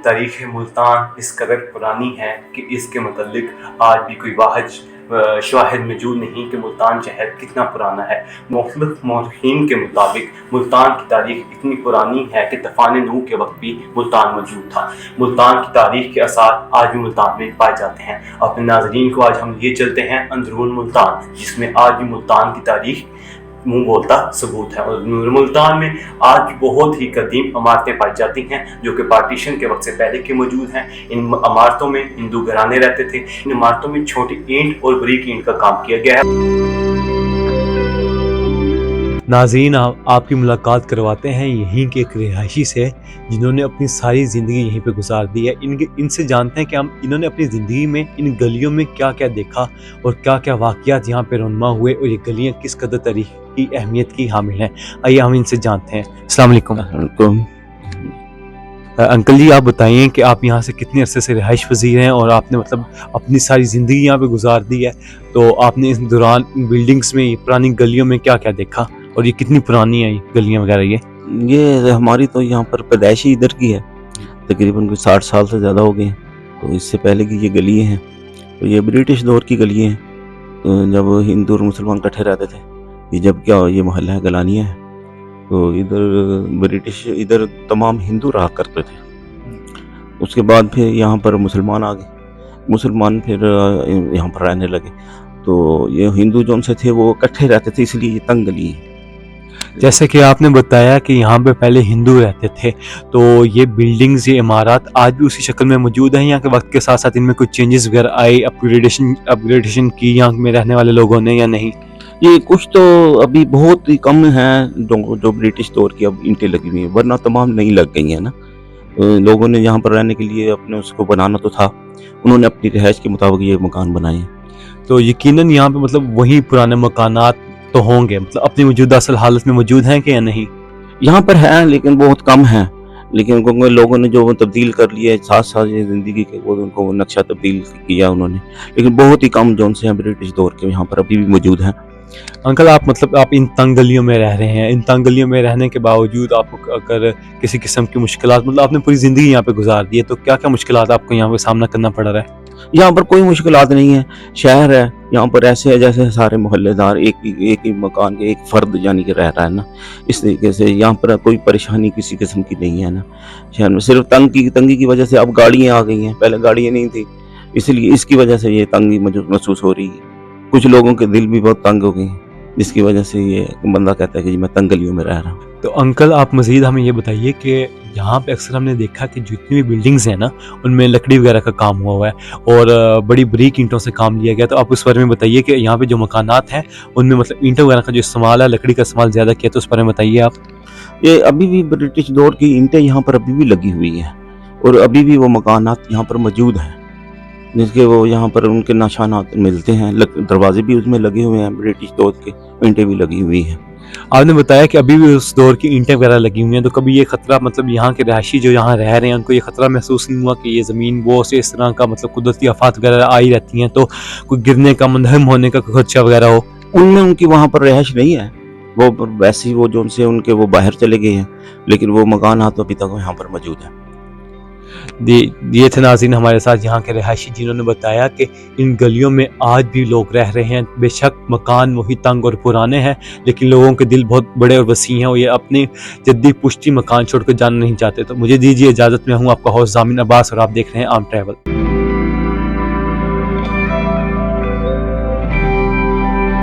تاریخ ملتان اس قدر پرانی ہے کہ اس کے متعلق آج بھی کوئی واحد شواہد موجود نہیں کہ ملتان شہر کتنا پرانا ہے۔ مختلف مورخین کے مطابق ملتان کی تاریخ اتنی پرانی ہے کہ طوفان نوح کے وقت بھی ملتان موجود تھا۔ ملتان کی تاریخ کے آثار آج بھی ملتان میں پائے جاتے ہیں۔ اپنے ناظرین کو آج ہم یہ چلتے ہیں اندرون ملتان، جس میں آج بھی ملتان کی تاریخ منہ بولتا ثبوت ہے۔ اور ملتان میں آج بہت ہی قدیم عمارتیں پائی جاتی ہیں جو کہ پارٹیشن کے وقت سے پہلے کی موجود ہیں۔ ان عمارتوں میں ہندو گھرانے رہتے تھے۔ ان عمارتوں میں چھوٹی اینٹ اور باریک اینٹ کا کام کیا گیا ہے۔ ناظرین، آپ کی ملاقات کرواتے ہیں یہیں کے ایک رہائشی سے جنہوں نے اپنی ساری زندگی یہیں پہ گزار دی ہے۔ ان سے جانتے ہیں کہ انہوں نے اپنی زندگی میں ان گلیوں میں کیا کیا دیکھا اور کیا کیا واقعات یہاں پہ رونما ہوئے اور یہ گلیاں کس قدر تاریخ کی اہمیت کی حامل ہیں۔ آئیے ہم ان سے جانتے ہیں۔ السلام علیکم۔ انکل جی، آپ بتائیں کہ آپ یہاں سے کتنے عرصے سے رہائش پذیر ہیں اور آپ نے اپنی ساری زندگی یہاں پہ گزار دی ہے، تو آپ نے اس دوران بلڈنگز میں پرانی گلیوں میں کیا کیا دیکھا اور یہ کتنی پرانی ہیں گلیاں وغیرہ؟ یہ ہماری تو یہاں پر پیدائشی ادھر کی ہے، تقریباً کوئی 60 سال سے زیادہ ہو گئے ہیں۔ تو اس سے پہلے کی یہ گلی ہیں، تو یہ برٹش دور کی گلی ہیں، جب ہندو اور مسلمان اکٹھے رہتے تھے۔ یہ جب کیا یہ محلہ گلانیہ ہے، تو ادھر تمام ہندو رہا کرتے تھے۔ اس کے بعد پھر یہاں پر مسلمان آ گئے، مسلمان پھر یہاں پر رہنے لگے، تو یہ ہندو جو ان سے تھے وہ اکٹھے رہتے تھے، اس لیے یہ تنگ گلی ہے۔ جیسے کہ آپ نے بتایا کہ یہاں پہ پہلے ہندو رہتے تھے، تو یہ بلڈنگز، یہ عمارات آج بھی اسی شکل میں موجود ہیں یا کہ وقت کے ساتھ ساتھ ان میں کوئی چینجز وغیرہ آئے، اپگریڈیشن کی یہاں میں رہنے والے لوگوں نے یا نہیں؟ یہ کچھ تو ابھی بہت ہی کم ہیں جو برٹش دور کی اب اینٹیں لگی ہوئی ہیں، ورنہ تمام نہیں لگ گئی ہیں نا۔ لوگوں نے یہاں پر رہنے کے لیے اپنے اس کو بنانا تو تھا، انہوں نے اپنی رہائش کے مطابق یہ مکان بنائے ہیں۔ تو یقیناً یہاں پہ وہی پرانے مکانات تو ہوں گے، اپنی موجودہ اصل حالت میں موجود ہیں کہ یا نہیں؟ یہاں پر ہیں لیکن بہت کم ہیں، لیکن لوگوں نے جو تبدیل کر لیا ہے ساتھ ساتھ زندگی کے، وہ ان کو نقشہ تبدیل کیا انہوں نے، لیکن بہت ہی کم جو ان سے ہیں برٹش دور کے یہاں پر ابھی بھی موجود ہیں۔ انکل، آپ ان تنگ گلیوں میں رہ رہے ہیں، ان تنگ گلیوں میں رہنے کے باوجود آپ کو اگر کسی قسم کی مشکلات، آپ نے پوری زندگی یہاں پہ گزار دی ہے، تو کیا کیا مشکلات آپ کو یہاں پہ سامنا کرنا پڑ رہا ہے؟ یہاں پر کوئی مشکلات نہیں ہے، شہر ہے، یہاں پر ایسے ہے جیسے سارے محلے دار ایک ہی مکان کے ایک فرد یعنی کہ رہ رہا ہے نا، اس طریقے سے یہاں پر کوئی پریشانی کسی قسم کی نہیں ہے نا شہر میں۔ صرف تنگی کی وجہ سے اب گاڑیاں آ گئی ہیں، پہلے گاڑیاں نہیں تھی، اس لیے اس کی وجہ سے یہ تنگی محسوس ہو رہی ہے۔ کچھ لوگوں کے دل بھی بہت تنگ ہو گئے ہیں، جس کی وجہ سے یہ بندہ کہتا ہے کہ میں تنگ گلیوں میں رہ رہا ہوں۔ تو انکل، آپ مزید ہمیں یہ بتائیے کہ یہاں پہ اکثر ہم نے دیکھا کہ جتنی بھی بلڈنگز ہیں نا، ان میں لکڑی وغیرہ کا کام ہوا ہے اور بڑی باریک اینٹوں سے کام لیا گیا، تو آپ اس بارے میں بتائیے کہ یہاں پہ جو مکانات ہیں ان میں اینٹوں وغیرہ کا جو استعمال ہے، لکڑی کا استعمال زیادہ کیا، تو اس بارے میں بتائیے آپ۔ یہ ابھی بھی برٹش دور کی اینٹیں یہاں پر ابھی بھی لگی ہوئی ہیں، اور ابھی بھی وہ مکانات یہاں پر موجود ہیں، جس کے وہ یہاں پر ان کے نشانات ملتے ہیں۔ دروازے بھی اس میں لگے ہوئے ہیں، برٹش دور کے اینٹیں بھی لگی ہوئی ہیں۔ آپ نے بتایا کہ ابھی بھی اس دور کی اینٹیں وغیرہ لگی ہوئی ہیں، تو کبھی یہ خطرہ یہاں کے رہائشی جو یہاں رہ رہے ہیں ان کو یہ خطرہ محسوس نہیں ہوا کہ یہ زمین وہ سے اس طرح کا قدرتی آفات وغیرہ آئی رہتی ہیں، تو کوئی گرنے کا، منہدم ہونے کا خدشہ وغیرہ ہو؟ ان کی وہاں پر رہائش نہیں ہے، وہ ویسی وہ جو ان سے ان کے وہ باہر چلے گئے ہیں، لیکن وہ مکانات ابھی تک یہاں پر موجود ہیں۔ یہ تھے ناظرین ہمارے ساتھ یہاں کے رہائشی، جنہوں نے بتایا کہ ان گلیوں میں آج بھی لوگ رہ رہے ہیں۔ بے شک مکان وہی تنگ اور پرانے ہیں، لیکن لوگوں کے دل بہت بڑے اور وسیع ہیں، اور یہ اپنی جدی پشتی مکان چھوڑ کر جانا نہیں چاہتے۔ تو مجھے دیجیے اجازت، میں ہوں آپ کا ہوسٹ ضامن عباس، اور آپ دیکھ رہے ہیں عام ٹریول۔